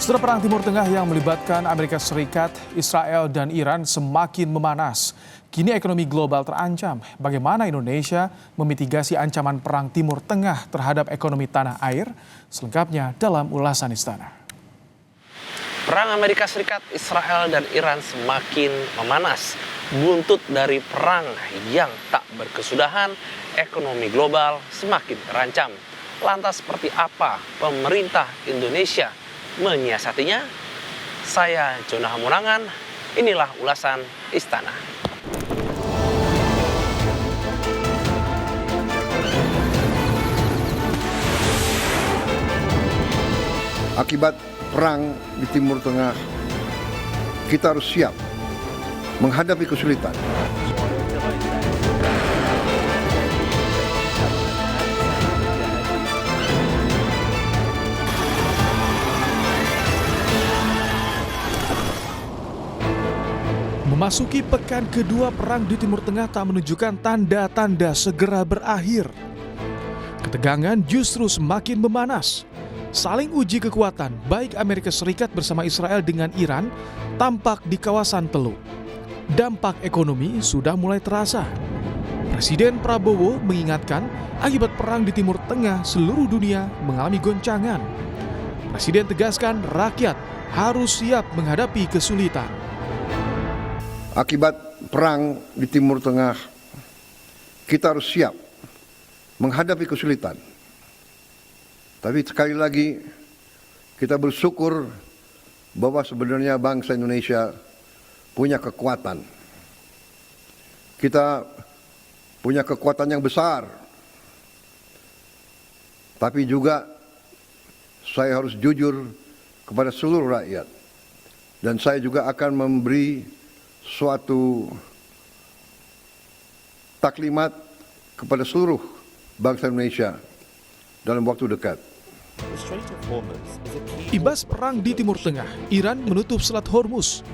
Setelah perang Timur Tengah yang melibatkan Amerika Serikat, Israel, dan Iran semakin memanas. Kini ekonomi global terancam. Bagaimana Indonesia memitigasi ancaman perang Timur Tengah terhadap ekonomi tanah air? Selengkapnya dalam ulasan Istana. Perang Amerika Serikat, Israel, dan Iran semakin memanas. Buntut dari perang yang tak berkesudahan, ekonomi global semakin terancam. Lantas seperti apa pemerintah Indonesia menyiasatinya? Saya Jonah Hamunangan, inilah ulasan Istana. Akibat perang di Timur Tengah, kita harus siap menghadapi kesulitan. Memasuki pekan kedua perang di Timur Tengah tak menunjukkan tanda-tanda segera berakhir. Ketegangan justru semakin memanas. Saling uji kekuatan baik Amerika Serikat bersama Israel dengan Iran tampak di kawasan Teluk. Dampak ekonomi sudah mulai terasa. Presiden Prabowo mengingatkan akibat perang di Timur Tengah seluruh dunia mengalami goncangan. Presiden tegaskan rakyat harus siap menghadapi kesulitan. Akibat perang di Timur Tengah, kita harus siap menghadapi kesulitan. Tapi sekali lagi, kita bersyukur bahwa sebenarnya bangsa Indonesia punya kekuatan. Kita punya kekuatan yang besar. Tapi juga saya harus jujur kepada seluruh rakyat. Dan saya juga akan memberi suatu taklimat kepada seluruh bangsa Indonesia dalam waktu dekat. Imbas perang di Timur Tengah, Iran menutup Selat Hormuz.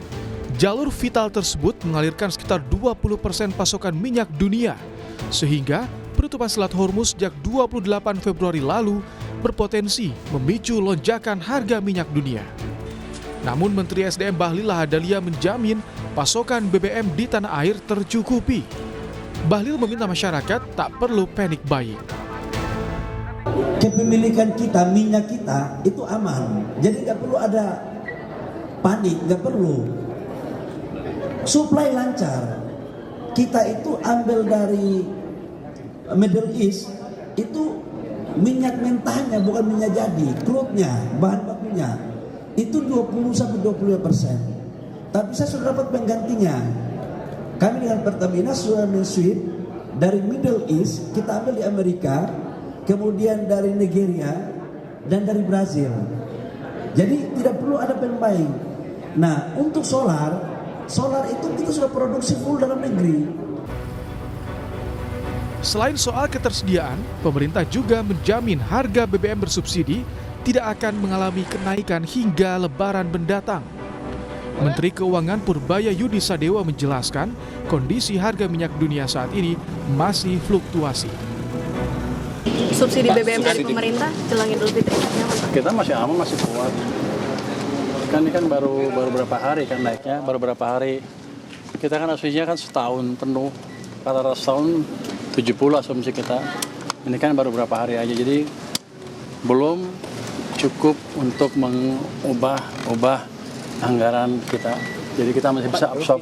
Jalur vital tersebut mengalirkan sekitar 20% pasokan minyak dunia, sehingga penutupan Selat Hormuz sejak 28 Februari lalu berpotensi memicu lonjakan harga minyak dunia. Namun Menteri SDM Bahlil Lahadalia menjamin pasokan BBM di tanah air tercukupi. Bahlil meminta masyarakat tak perlu panic buying. Kepemilikan kita, minyak kita itu aman. Jadi nggak perlu ada panik, nggak perlu. Supply lancar. Kita itu ambil dari Middle East, itu minyak mentahnya bukan minyak jadi, crude-nya, bahan bakunya. Itu 20-25%. Tapi saya sudah dapat penggantinya. Kami dengan Pertamina sudah men-switch dari Middle East, kita ambil di Amerika, kemudian dari Nigeria, dan dari Brazil. Jadi tidak perlu ada pembaik. Nah, untuk solar itu kita sudah produksi full dalam negeri. Selain soal ketersediaan, pemerintah juga menjamin harga BBM bersubsidi tidak akan mengalami kenaikan hingga Lebaran mendatang. Menteri Keuangan Purbaya Yudi Sadewa menjelaskan kondisi harga minyak dunia saat ini masih fluktuasi. Subsidi BBM dari pemerintah jelang Idul Fitri kita masih aman, masih kuat. Ini kan baru berapa hari kan naiknya, baru berapa hari. Kita kan aslinya kan setahun penuh, rata-rata setahun 70 asumsi kita. Ini kan baru berapa hari aja, jadi belum cukup untuk mengubah anggaran kita. Jadi kita masih bisa absorb.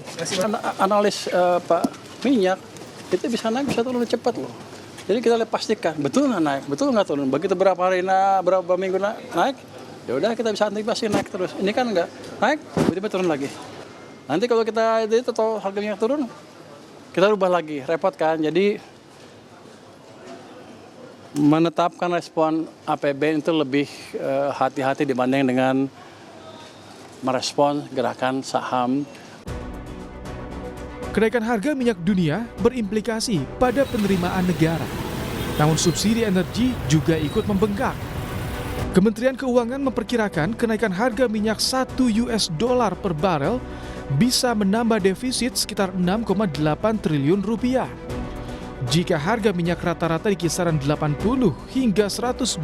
Analis Pak minyak itu bisa naik, bisa turun cepat loh. Jadi kita pastikan betul nggak naik, betul nggak turun. Begitu berapa hari berapa minggu naik, ya udah kita bisa antisipasi naik terus. Ini kan nggak naik, tiba-tiba turun lagi. Nanti kalau kita itu atau harga minyak turun, kita rubah lagi, repot kan. Jadi menetapkan respon APBN itu lebih hati-hati dibanding dengan merespon gerakan saham. Kenaikan harga minyak dunia berimplikasi pada penerimaan negara. Namun subsidi energi juga ikut membengkak. Kementerian Keuangan memperkirakan kenaikan harga minyak $1 per barel bisa menambah defisit sekitar 6,8 triliun rupiah. Jika harga minyak rata-rata di kisaran 80 hingga 120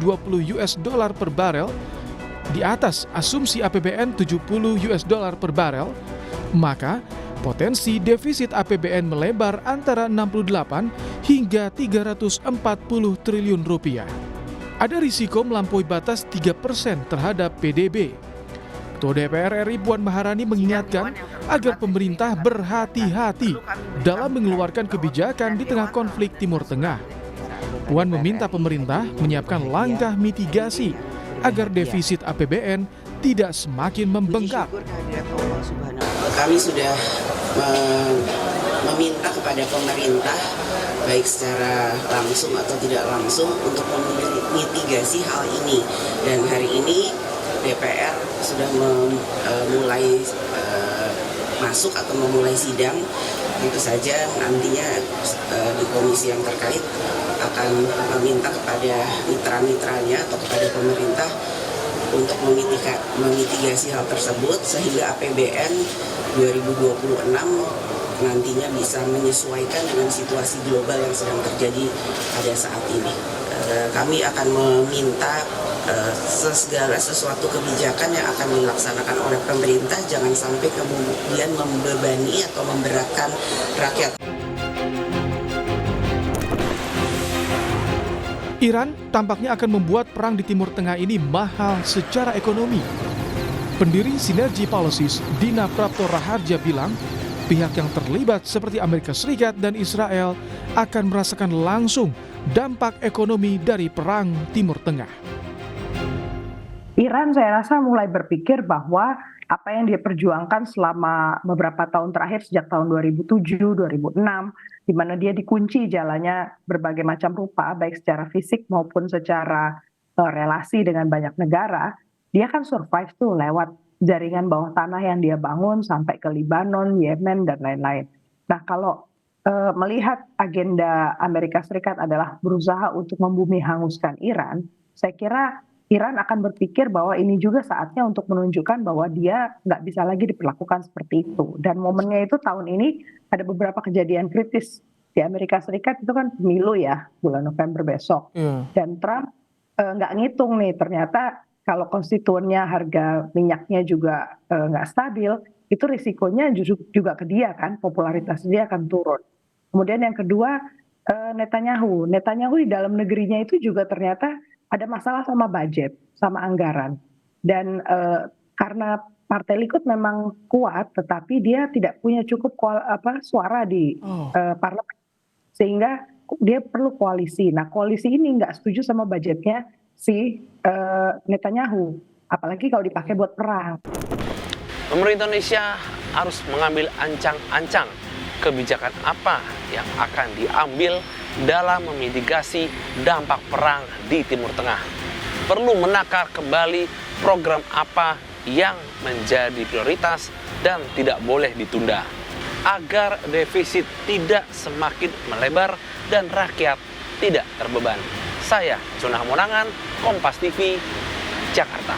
US dollar per barel, di atas asumsi APBN 70 US dollar per barel, maka potensi defisit APBN melebar antara 68 hingga 340 triliun rupiah. Ada risiko melampaui batas 3% terhadap PDB. Ketua DPR RI Puan Maharani mengingatkan agar pemerintah berhati-hati dalam mengeluarkan kebijakan di tengah konflik Timur Tengah. Puan meminta pemerintah menyiapkan langkah mitigasi agar defisit APBN tidak semakin membengkak. Kami sudah meminta kepada pemerintah, baik secara langsung atau tidak langsung, untuk memitigasi hal ini. Dan hari ini DPR sudah memulai masuk atau memulai sidang. Tentu saja nantinya di komisi yang terkait akan meminta kepada mitra-mitranya atau kepada pemerintah untuk memitigasi hal tersebut sehingga APBN 2026 nantinya bisa menyesuaikan dengan situasi global yang sedang terjadi pada saat ini. Kami akan meminta segala sesuatu kebijakan yang akan dilaksanakan oleh pemerintah jangan sampai kemudian membebani atau memberatkan rakyat. Iran tampaknya akan membuat perang di Timur Tengah ini mahal secara ekonomi. Pendiri Sinergy Policies, Dina Prapto Raharja bilang, pihak yang terlibat seperti Amerika Serikat dan Israel akan merasakan langsung dampak ekonomi dari perang Timur Tengah. Iran saya rasa mulai berpikir bahwa apa yang dia perjuangkan selama beberapa tahun terakhir sejak tahun 2007, 2006, di mana dia dikunci jalannya berbagai macam rupa, baik secara fisik maupun secara relasi dengan banyak negara, dia kan survive tuh lewat jaringan bawah tanah yang dia bangun sampai ke Lebanon, Yemen, dan lain-lain. Nah kalau melihat agenda Amerika Serikat adalah berusaha untuk membumi hanguskan Iran, saya kira Iran akan berpikir bahwa ini juga saatnya untuk menunjukkan bahwa dia nggak bisa lagi diperlakukan seperti itu. Dan momennya itu tahun ini ada beberapa kejadian kritis di Amerika Serikat, itu kan pemilu ya, bulan November besok. Dan Trump nggak ngitung nih, ternyata kalau konstituennya harga minyaknya juga nggak stabil, itu risikonya juga ke dia kan, popularitas dia akan turun. Kemudian yang kedua, Netanyahu di dalam negerinya itu juga ternyata ada masalah sama budget, sama anggaran. Dan karena Partai Likud memang kuat, tetapi dia tidak punya cukup suara di parlemen. Sehingga dia perlu koalisi. Nah koalisi ini nggak setuju sama budgetnya si Netanyahu. Apalagi kalau dipakai buat perang. Pemerintah Indonesia harus mengambil ancang-ancang kebijakan apa yang akan diambil dalam memitigasi dampak perang di Timur Tengah. Perlu menakar kembali program apa yang menjadi prioritas dan tidak boleh ditunda, agar defisit tidak semakin melebar dan rakyat tidak terbeban. Saya Cunah Monangan, Kompas TV, Jakarta.